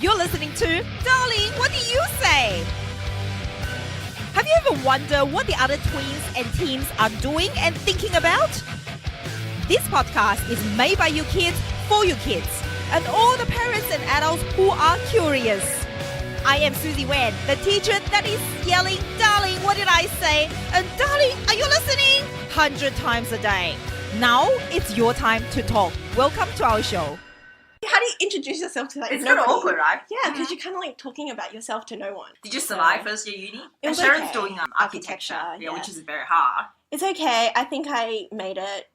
You're listening to Darling, What Do You Say? Have you ever wondered what the other tweens and teens are doing and thinking about? This podcast is made by you kids for you kids and all the parents and adults who are curious. I am Susie Wen, the teacher that is yelling, "Darling, what did I say?" and "Darling, are you listening?" 100 times a day. Now it's your time to talk. Welcome to our show. How do you introduce yourself to It's kind of awkward, right? Yeah, because you're kind of like talking about yourself to no one. Did you survive first year uni? It was Sharon's okay. doing architecture, Yeah. which is very hard. It's okay. I think I made it.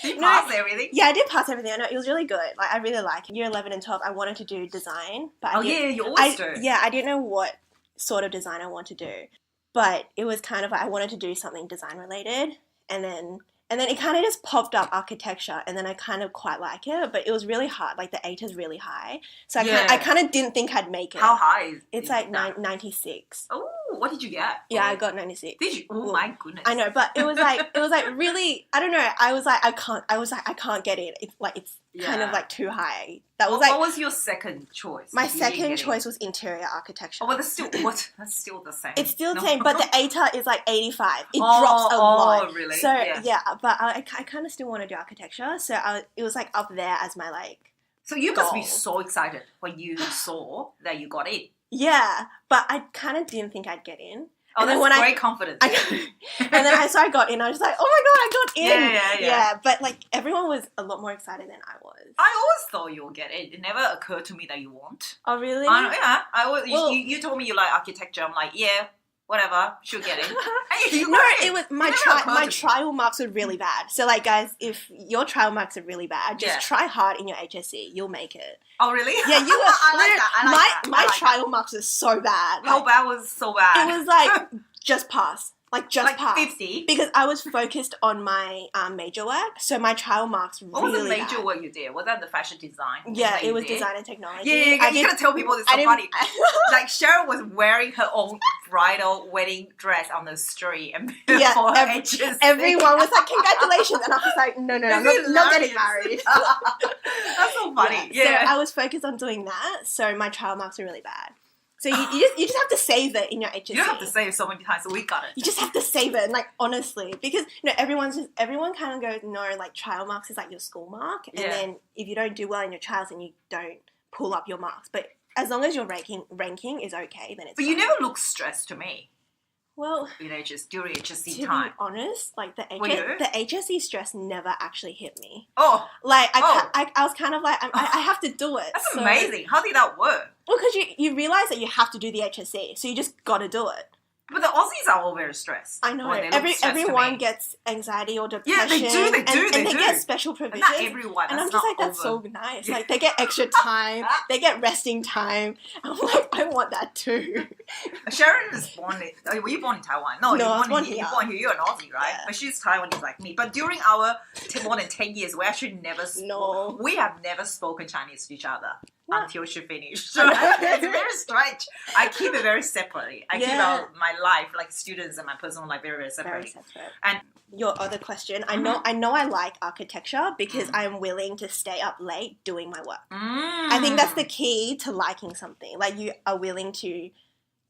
Did you pass everything? Yeah, I did pass everything. I know it was really good. Like I really like it. Year 11 and 12, I wanted to do design, but You always do. Yeah, I didn't know what sort of design I want to do, but it was kind of like I wanted to do something design related, and then it kind of just popped up architecture, and then I kind of quite like it, but it was really hard. Like the 8 is really high, so I kind of didn't think I'd make it. How high is It's like 96. Oh, what did you get? Yeah, I got 96. Did you? Oh my goodness. I know, but it was like really. I don't know. I was like, I can't get in. It's like kind of like too high. That was what was your second choice? My second choice was interior architecture. Oh, well, that's still That's still the same. It's still the same, but the ATA is like 85. It drops a lot. Oh, really? So yeah, but I kind of still want to do architecture. So it was like up there as my like. So you must be goal. so excited when you saw that you got in. Yeah, but I kind of didn't think I'd get in. Oh, and that's then when great confidence. And then I got in. I was like, oh my god, I got in. Yeah. But like everyone was a lot more excited than I was. I always thought you would get it. It never occurred to me that you won't. Oh really? I always, Well- you told me you like architecture. I'm like, yeah, whatever, she'll get it. No, it was my trial marks were really bad. So like guys, if your trial marks are really bad, just try hard in your HSC. You'll make it. Oh really? Yeah, you were. I like my that. trial marks are so bad. How bad was so bad? It was like just pass. Like pass. 50. Because I was focused on my major work, so my trial marks really What was the major bad. work you did? Was that the fashion design? Yeah, it was design and technology. Yeah, you gotta tell people it's so funny. Like Sharon was wearing her own bridal wedding dress on the street, and before everyone was like, "Congratulations!" and I was like, "No, I'm not getting married." That's so funny. Yeah. So I was focused on doing that, so my trial marks were really bad. So you just have to save it in your HSC. You don't have to say it so many times, so we got it. You just have to save it, and like honestly, because everyone kind of goes, no, like trial marks is like your school mark, and then if you don't do well in your trials, then you don't pull up your marks. But as long as your ranking is okay, then it's. But fine. you never look stressed to me. Well, during HSC to time. be honest, like the Were you? HSC stress never actually hit me. Oh, like I was kind of like I have to do it. That's amazing. How did that work? Well, because you realize that you have to do the HSC, so you just got to do it. But the Aussies are all very stressed. I know. Well, they look stressed to Everyone me. gets anxiety or depression. Yeah, they do. And they get special provisions. Not everyone. And I'm That's just not like, that's over. so nice. Like, they get extra time. They get resting time. I'm like, I want that too. Sharon was born in... Were you born in Taiwan? No, I was you're born here. here. You're born here. You're an Aussie, right? Yeah. But she's Taiwanese like me. But during our more than 10 years, we actually never... No. We have never spoken Chinese to each other. What? Until she finished. So it's very strange. I keep it very separately. I keep my life, like students and my personal life, very, very separately. Very separate. And your other question, I know I like architecture because I'm willing to stay up late doing my work. I think that's the key to liking something. Like you are willing to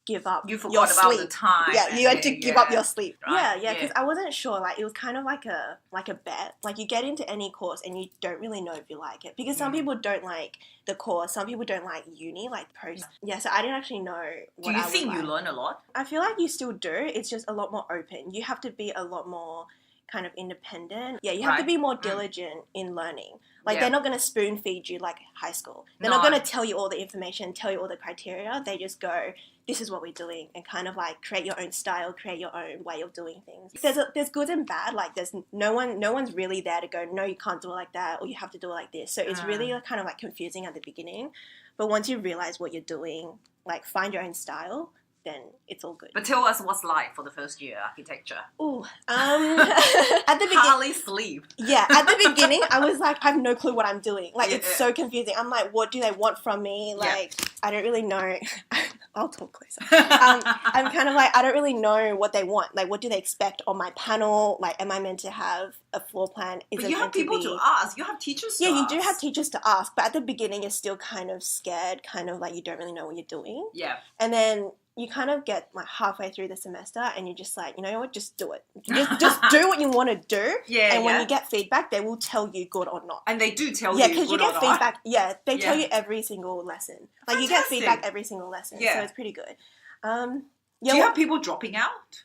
give up you forgot your about sleep. the time. Yeah, you had to give up your sleep. Right. Yeah, because I wasn't sure. Like it was kind of like a bet. Like you get into any course and you don't really know if you like it because some people don't like the course. Some people don't like uni, like post. Yeah, so I didn't actually know what Do you I think would you like. learn a lot? I feel like you still do. It's just a lot more open. You have to be a lot more kind of independent. Yeah, you have to be more diligent in learning. Like they're not going to spoon feed you like high school. They're not going to tell you all the information, tell you all the criteria. They just go, this is what we're doing, and kind of like create your own style, create your own way of doing things. There's good and bad. Like there's no one's really there to go, no, you can't do it like that, or you have to do it like this. So it's really kind of like confusing at the beginning. But once you realize what you're doing, like find your own style, then it's all good. But tell us what's like for the first year architecture. Ooh, at the beginning, Hardly sleep. Yeah, at the beginning, I was like, I have no clue what I'm doing. Like, it's so confusing. I'm like, what do they want from me? Like, I don't really know. I'll talk closer. I'm kind of like, I don't really know what they want. Like, what do they expect on my panel? Like, am I meant to have a floor plan? But you have people to ask. You have teachers to Yeah, ask. you do have teachers to ask. But at the beginning, you're still kind of scared, kind of like you don't really know what you're doing. Yeah. And then you kind of get like halfway through the semester and you're just like, you know what, just do it. Just do what you want to do. Yeah, and when you get feedback, they will tell you good or not. And they do tell you Yeah, good because you or get not. feedback. Yeah, they tell you every single lesson. Like you get feedback every single lesson. Yeah. So it's pretty good. Do you have people dropping out?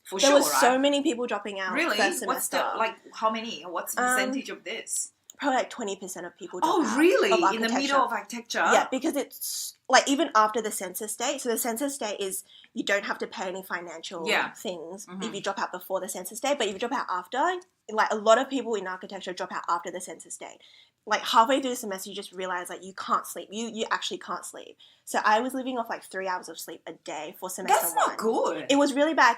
For there sure, was so many people dropping out really? first semester. What's the, like, how many? What's the percentage of this? Probably like 20% of people drop out. Oh, really? Of In the middle of architecture? Yeah, because it's like even after the census date. So the census date is you don't have to pay any financial things if you drop out before the census date. But if you drop out after, like a lot of people in architecture drop out after the census date. Like halfway through the semester, you just realize like you can't sleep. You actually can't sleep. So I was living off like 3 hours of sleep a day for semester That's 1. not good. It was really bad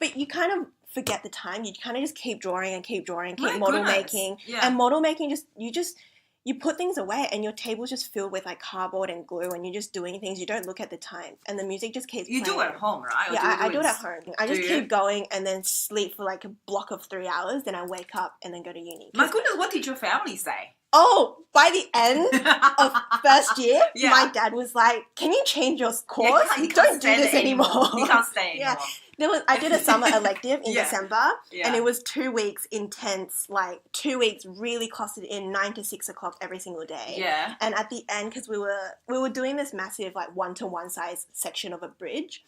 but you kind of forget the time. You kind of just keep drawing and keep model making. Yeah. And model making you put things away and your table's just filled with like cardboard and glue and you're just doing things. You don't look at the time and the music just keeps playing. You do it at home, right? Or Yeah, I do it at home. I just you? keep going and then sleep for like a block of 3 hours. Then I wake up and then go to uni. My goodness, what did your family say? Oh, by the end of first year, Yeah. my dad was like, "Can you change your course? You can't Don't do stand this it anymore." You can't stay Yeah. anymore. I did a summer elective in December, Yeah. and it was 2 weeks intense, like 2 weeks really costed in 9 to 6 o'clock every single day. Yeah. And at the end, because we were doing this massive like 1-to-1 size section of a bridge,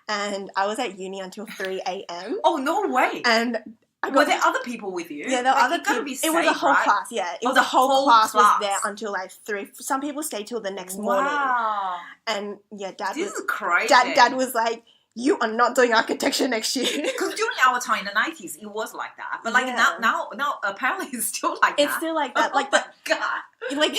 and I was at uni until 3 a.m. Oh, no way. And were there other people with you? Yeah, there were other people. It was a whole class. Yeah, it was the whole class was there until like 3. Some people stayed till the next morning. Wow. And yeah, This is crazy. Dad was like, "You are not doing architecture next year." Because during our time in the 90s, it was like that. But like now apparently it's still like that. It's still like that. Like oh my God. like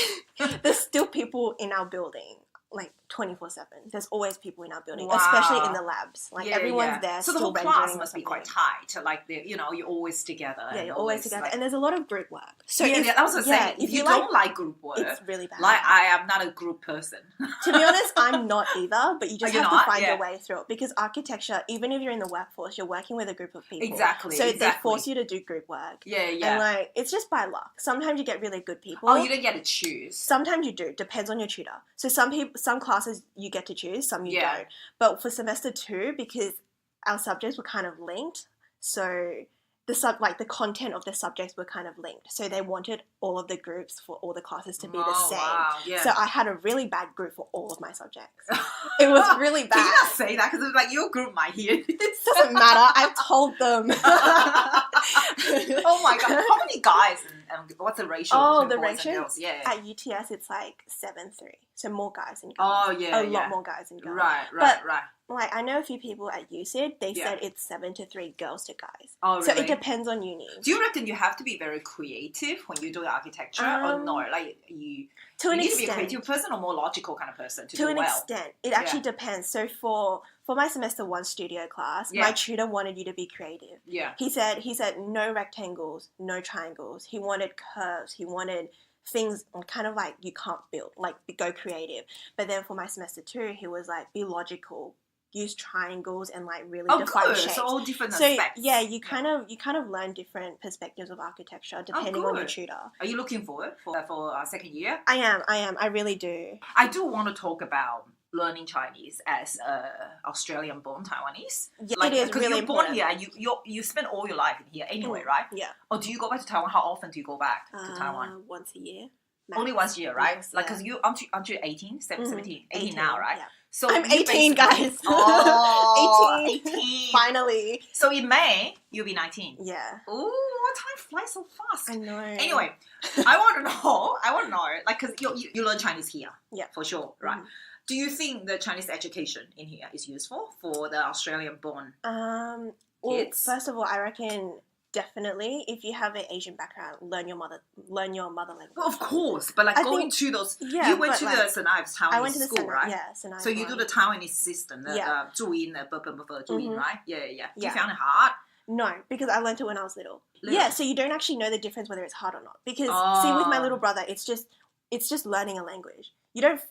there's still people in our building. Like 24/7. There's always people in our building, Wow. especially in the labs. Like everyone's there. So the still whole class rendering must be something. quite tight. Like you're always together. Yeah, and you're always together, like, and there's a lot of group work. So that was what I was saying. If you don't like group work, it's really bad. Like I am not a group person. To be honest, I'm not either. But you just have to find Yeah. your way through it because architecture, even if you're in the workforce, you're working with a group of people. Exactly. So they force you to do group work. Yeah. And like it's just by luck. Sometimes you get really good people. Oh, you don't get to choose. Sometimes you do. Depends on your tutor. So some classes you get to choose. Some you don't. But for semester 2, because our subjects were kind of linked, so the content of the subjects were kind of linked. So they wanted all of the groups for all the classes to be the same. Wow. Yeah. So I had a really bad group for all of my subjects. It was really bad. Can you not say that? Because it's like your group might hear this. It doesn't matter. I told them. Oh my God. How many guys and what's the ratio between the boys and ratio? girls? Yeah. At UTS, it's like 7-3. So more guys than girls. Oh, yeah. A lot more guys than girls. Right. Like, I know a few people at UCID, they said it's 7-3 girls to guys. Oh, really? So it depends on uni. Do you reckon you have to be very creative when you do architecture or no? Like you need to be a creative person or more logical kind of person to do well? To an extent. It actually depends. So for my semester 1 studio class, my tutor wanted you to be creative. Yeah. He said no rectangles, no triangles. He wanted curves. He wanted things kind of like you can't build, like go creative. But then for my semester 2, he was like, be logical. Use triangles and like really define shapes. So all different aspects. Yeah, you kind of learn different perspectives of architecture depending on your tutor. Are you looking forward for our second year? I am. I really do. I do want to talk about learning Chinese as Australian born Taiwanese. Yeah, like, it is really you're important. born here and you spend all your life in here anyway, right? Yeah. Or do you go back to Taiwan? How often do you go back to Taiwan? Once a year. Only once a year, right? Yes, like, because aren't you 18? 17? 18 now, right? Yeah. So I'm 18, guys. Oh, 18. Finally. So in May, you'll be 19. Yeah. Ooh, what time flies so fast? I know. Anyway, I want to know, like, because you learn Chinese here. Yeah. For sure, right? Mm-hmm. Do you think the Chinese education in here is useful for the Australian-born well, kids? First of all, I reckon definitely if you have an Asian background, learn your mother language. Well, of course, but like you went to the St. Ives Taiwanese school, right? Yeah, St. Ives. So you do the Taiwanese system, the 注音, the 注音, right? Yeah. Do you find it hard? No, because I learned it when I was little. Yeah, so you don't actually know the difference whether it's hard or not. Because see, with my little brother, it's just learning a language. you don't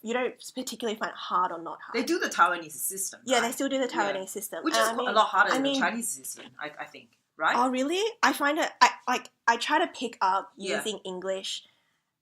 particularly find it hard or not hard. They do the Taiwanese system. Yeah, right? they still do the Taiwanese system, which is a lot harder than the Chinese system, I think. Right? Oh, really? I find it. I try to pick up using English.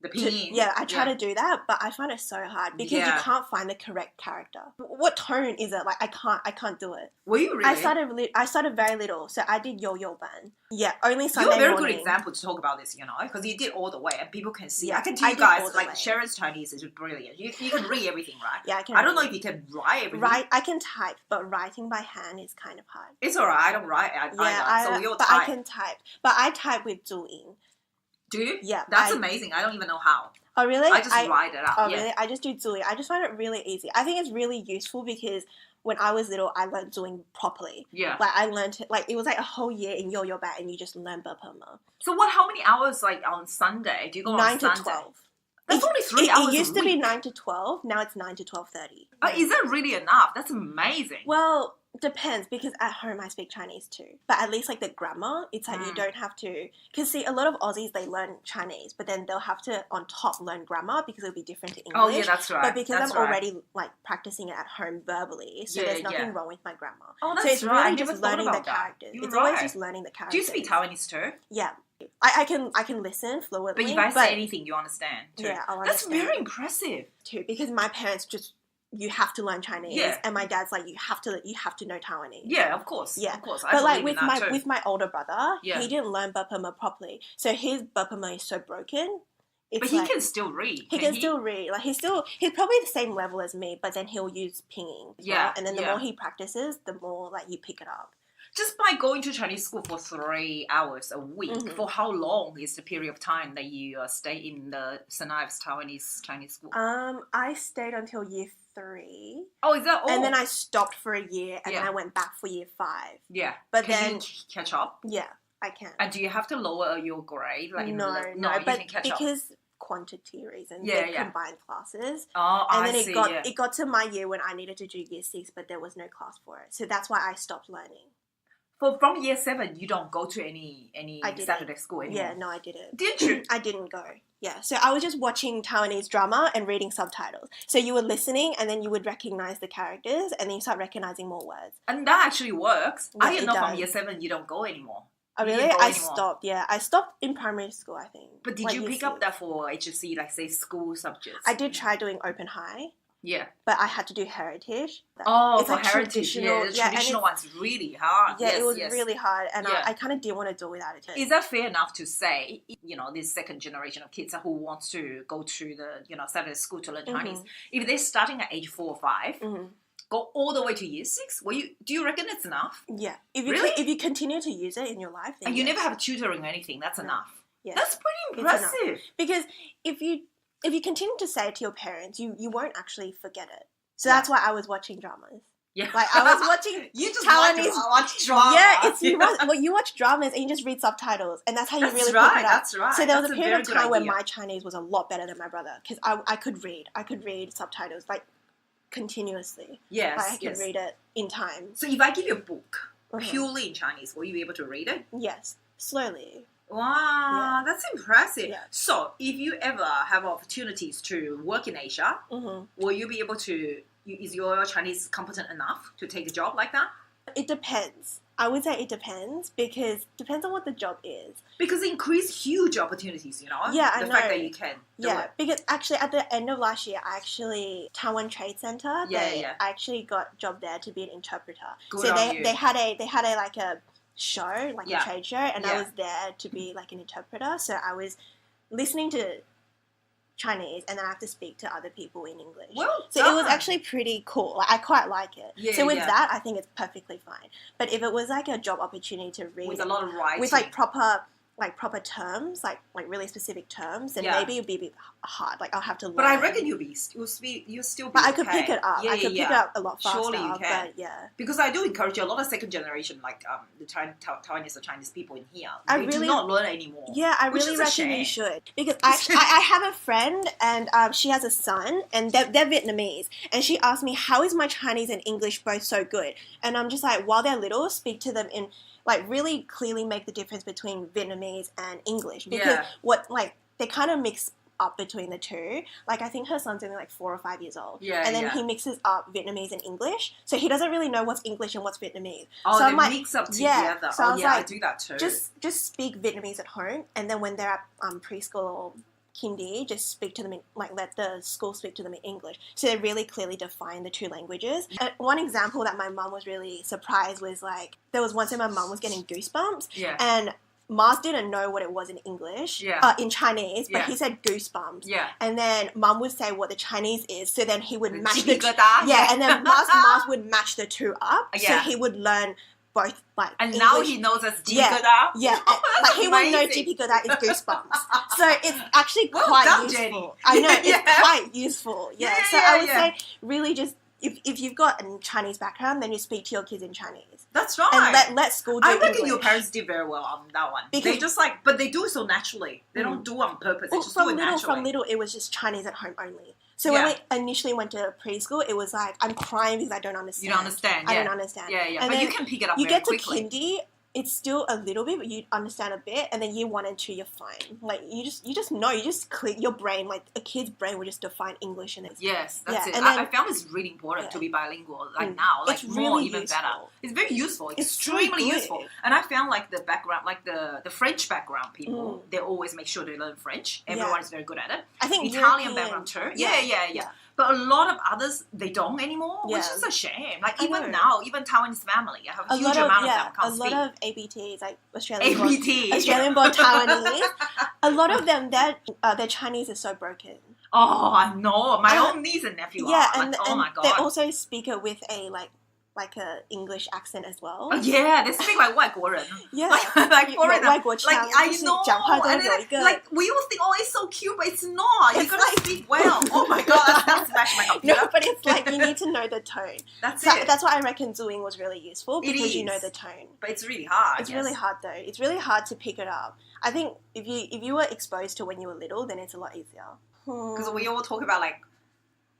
The pinyin. I try to do that, but I find it so hard because you can't find the correct character. What tone is it? Like I can't do it. Were you really? I started very little, so I did yo ban. Yeah, only Sunday morning. You're a very good example to talk about this, because you did all the way, and people can see. Yeah, I can tell you guys, like Sharon's Chinese is brilliant. You can read everything, right? Yeah, I can. I don't know if you can write everything. I can type, but writing by hand is kind of hard. It's alright. I don't write either. So you'll but type. I can type, but I type with Zhuyin. Do you? Yeah. That's amazing. I don't even know how. Oh, really? I just write it out. Oh, really? I just do Zhuyin. I just find it really easy. I think it's really useful because when I was little, I learned Zhuyin properly. Yeah. Like, I learned it, it was like a whole year in Yo-Yo Bat and you just learn Burpama. So how many hours, on Sunday? Do you go on 9 Sunday? to 12. That's only 3 hours It used a to be week. 9 to 12. Now it's 9 to 12:30. Is that really enough? That's amazing. Well, depends because at home I speak Chinese too. But at least the grammar, it's you don't have to. Because see, a lot of Aussies, they learn Chinese, but then they'll have to on top learn grammar because it'll be different to English. Oh yeah, that's right. But because that's I'm already practicing it at home verbally, so there's nothing wrong with my grammar. Oh, that's so it's right. really just learning the characters. It's always just learning the characters. Do you speak Taiwanese too? Yeah. I can listen fluently. But if I say anything, you understand too. Yeah, I'll That's understand. very impressive. Too, because my parents just you have to learn Chinese, Yeah. and my dad's like you have to know Taiwanese. Yeah, of course. Yeah, of course. But with my older brother, Yeah. he didn't learn Burpama properly, so his Burpama is so broken. But he can still read. He can still read. He's probably the same level as me, but then he'll use pinging. Yeah, and then the more he practices, the more you pick it up. Just by going to Chinese school for 3 hours a week, for how long is the period of time that you stay in the St. Ives Taiwanese Chinese school? I stayed until year 3. Oh, is that all? And then I stopped for a year, and then I went back for year 5. Yeah. But can you catch up? Yeah, I can. And do you have to lower your grade? No, you can catch up. Because quantity reasons, they combined classes. Oh, and then I see, it got to my year when I needed to do year 6, but there was no class for it. So that's why I stopped learning. From year 7, you don't go to any Saturday school anymore? Yeah, no, I didn't. Did you? I didn't go. Yeah, so I was just watching Taiwanese drama and reading subtitles. So you were listening and then you would recognize the characters and then you start recognizing more words. And that actually works. Yeah, I didn't know from year 7 you don't go anymore. Oh, really? I stopped, yeah. I stopped in primary school, I think. But did you pick up that for HSC, say school subjects? I did try doing Open High. Yeah. But I had to do heritage. Oh, it's for heritage, the traditional one's really hard. Yeah, it was really hard, and I kind of didn't want to do without it. Is that fair enough to say, this second generation of kids who wants to go to the, Saturday school to learn Chinese, if they're starting at age 4 or 5, go all the way to year 6, do you reckon it's enough? Yeah. If you continue to use it in your life, then and you never have tutoring or anything, that's enough. Yeah. That's pretty impressive. Because if you continue to say it to your parents, you won't actually forget it. So that's why I was watching dramas. Yeah. I was watching you just Taiwanese. watch drama. Yeah, you watch dramas and you just read subtitles, and that's how you really pick it up. That's right. So there was a period of time where my Chinese was a lot better than my brother because I could read. I could read subtitles continuously. Yes. I could read it in time. So if I give you a book purely in Chinese, will you be able to read it? Yes, slowly. Wow, that's impressive. Yeah. So, if you ever have opportunities to work in Asia, will you be able to, is your Chinese competent enough to take a job like that? It depends. I would say it depends because it depends on what the job is. Because it increases huge opportunities, Yeah, I know. The fact that you can do it. Because actually at the end of last year, Taiwan Trade Center, I actually got a job there to be an interpreter. Good so on you. they had a show, a trade show, and I was there to be an interpreter. So I was listening to Chinese and then I have to speak to other people in English. So it was actually pretty cool. I quite like it. Yeah, so with that, I think it's perfectly fine. But if it was a job opportunity to read with a lot of writing, with proper terms, like really specific terms, then maybe it'd be a bit hard. I'll have to learn. But I reckon you'll still be But I could pick it up. I could pick it up a lot faster. Surely you can. But because I do encourage a lot of second generation, the Taiwanese or Chinese people in here. They do not learn anymore. Yeah, I really reckon you should. Because I have a friend and she has a son and they're Vietnamese. And she asked me, how is my Chinese and English both so good? And I'm just while they're little, speak to them in really clearly make the difference between Vietnamese and English because they kind of mix up between the two. Like, I think her son's only like 4 or 5 years old. Yeah, and then yeah. he mixes up Vietnamese and English. So he doesn't really know what's English and what's Vietnamese. Oh, so they I'm like, mix up yeah. together. So I was like, I do that too. Just speak Vietnamese at home, and then when they're at preschool or kindy, just speak to them in, like, let the school speak to them in English. So they really clearly define the two languages. One example that my mum was really surprised was, like, there was once when my mum was getting goosebumps, Yeah. and Mars didn't know what it was in English, in Chinese, but Yeah. he said goosebumps. Yeah. And then Mum would say what the Chinese is, so then he would match the two. Jipigada. Yeah, and then Mars would match the two up, so Yeah. he would learn both, like, And English. now he knows us Yeah. Jipigada. Yeah, Oh, like he would know amazing. Jipigada is goosebumps. So it's actually Well quite done, useful. Jenny. I know, it's Yeah. quite useful. Yeah. Yeah, So yeah, I would yeah. say really just if you've got a Chinese background, then you speak to your kids in Chinese. That's right. And let school do I reckon English. your parents did very well on that one. Because- They just like, but they do it so naturally. They don't do it on purpose. They Well, just do it naturally. from little, it was just Chinese at home only. So when we initially went to preschool, it was like, I'm crying because I don't understand. You don't understand. I Yeah. don't understand. Yeah, yeah. And But you then can pick it up you very get to quickly. kindy, it's still a little bit, but you understand a bit, and then year 1 and 2, you're fine. Like, you just know, you just click your brain, like a kid's brain will just define English, and it's Yes, that's Yeah, it. and I then- found it's really important to Yeah. be bilingual. Like now, like It's more really even useful. better. It's very useful. It's so Extremely good. useful. And I found like the background, like the French background people, they always make sure they learn French. Everyone is very good at it. I think Italian European- background too. Yeah. Yeah. But a lot of others, they don't anymore, which Yeah. is a shame. Like I even know. now, even Taiwanese family, I have a, a huge lot of amount of yeah, them can't a speak. lot of ABTs, like Australian born ABT. Taiwanese. A lot of them, their Chinese is so broken. Oh, I know. My own niece and nephew Yeah, are. and, Like, oh and my they god. also speak it with a like a English accent as well. Oh, yeah, they speak like 外国人. Yeah. like foreigner. 外国腔 Like I 就是 know, 讲话都 and 有 then, 一个 like we all think, oh, it's so cute, but it's not. You It's gotta like- speak well. Oh my god, that smashed my computer. No, but it's like you need to know the tone. That's So it. that's why I reckon Zooming was really useful, It because you know is. the tone. But it's really hard. It's really hard though. It's really hard to pick it up. I think if you were exposed to when you were little, then it's a lot easier. Because we all talk about like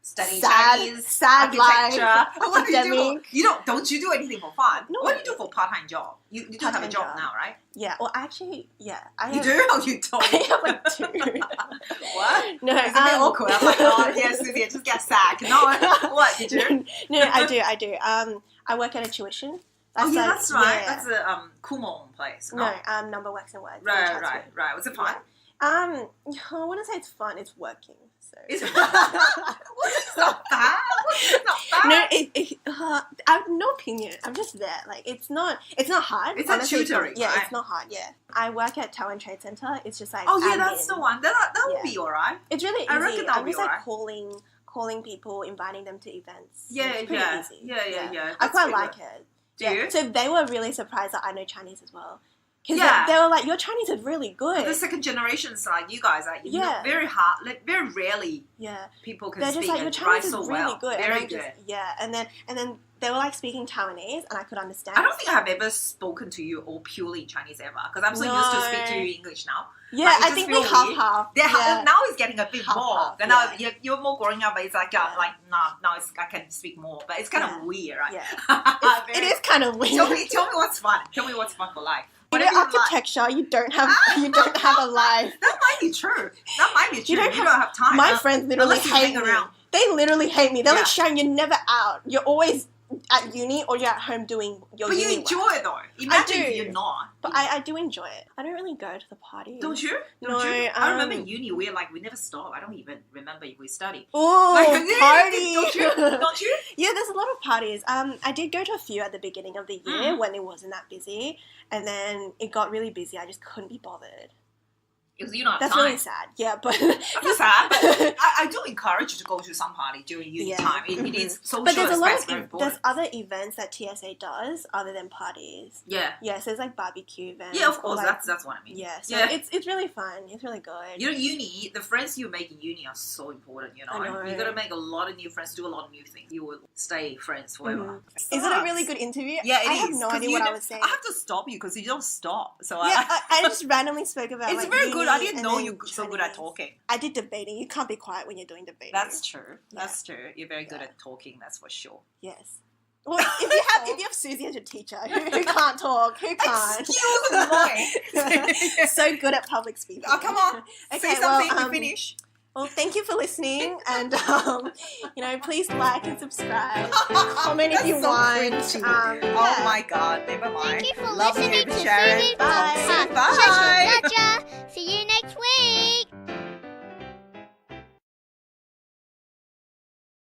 studying Sad- Chinese, sad life, architecture. What do you do? academic. Don't you do anything for fun? No. What do you do for part-time job? You do have a Part-time job job. now, right? Yeah. Well, actually, yeah. I You have, do or you don't? I have like 2. What? No, It's a bit awkward. I'm like, oh, yes, Susie, just get sacked. No, what did you? No, I do. I work at a tuition. Oh, yeah, like- that's right. yeah. That's a Kumon place. No, number Wax and Words. in Right. Chatswood. Was it fun? I wouldn't say it's fun. It's working. So. It's not bad. It's not bad. No, I have no opinion. I'm just there. Like it's not hard. It's a Honestly, tutoring, Yeah, right? it's not hard. Yeah, I work at Taiwan Trade Center. It's just like Oh yeah, admin. that's the one. That would Yeah. be alright. It's really easy. I reckon that'll I'm be just like alright. calling people, inviting them to events. Yeah, It's pretty yeah. easy. Yeah. I That's quite pretty like good. it. Do yeah. you? So they were really surprised that I know Chinese as well. Because Yeah. they were like, your Chinese is really good. The second generations, like you guys, are Yeah. very hard. Like very rarely Yeah. people can They're speak just like, your and write Chinese is so really well. good. And Very I'm good. yeah. And then they were like speaking Taiwanese, and I could understand. I don't think I've ever spoken to you all purely in Chinese ever, because I'm so used to speak to you in English now. Yeah, Like, it I just think we feel half weird. half. Yeah. Now it's getting a bit Half, more. half, And now yeah. you're more growing up, but it's like Yeah. now it's, I can speak more, but it's kind Yeah. of weird, right? Yeah. It is kind of weird. Tell me what's fun. Tell me what's fun for life. You know, Whatever you like. architecture, you don't have a life. That might be true. That might be true. You don't don't have time. My friends literally unless you hate hang me. around. They literally hate me. They're Yeah. like, Sharon, you're never out. You're always at uni or you're at home doing your But uni you enjoy work. it though. Imagine do. if you're not. But I do enjoy it. I don't really go to the parties. Don't you? No, you? I remember um, uni. We never stop. I don't even remember if we study. Oh, party! Don't you? Don't you? Yeah, there's a lot of parties. I did go to a few at the beginning of the year Mm. when it wasn't that busy, and then it got really busy. I just couldn't be bothered. Because you don't have That's time. really sad. Yeah, but That's sad. But I do encourage you to go to some party during uni Yeah. time. It Mhm. is social but there's a lot aspects very of there's important. other events that TSA does other than parties. Yeah. Yeah, so there's like barbecue events. Yeah, of or, course. like, That's what I mean. yeah. So Yeah. it's really fun. It's really good. You know, uni, the friends you make in uni are so important, you know. I know. You gotta make a lot of new friends, do a lot of new things. You will stay friends forever. Mhm. Is it a really good interview? Yeah, it I is. have no 'cause idea you what I don't- was saying. I have to stop you because you don't stop. So Yeah, I just randomly spoke about. it's like, very good. I uni didn't and know then you're so good at Chinese. talking. I did debating. You can't be quiet when you're doing debating. That's true. Yeah. That's true. You're very good Yeah. at talking. That's for sure. yes. Well, if you have Susie as your teacher, who can't talk? Who can't? Excuse me. So good at public speaking. Oh, come on. Okay, Say something. well, you finish. Well, thank you for listening, and please like and subscribe. Comment if you want. Oh my God, never mind. Thank you for Love listening you, to Sharon. Phoebe Bye. Podcast. Bye. Gotcha. See you next week.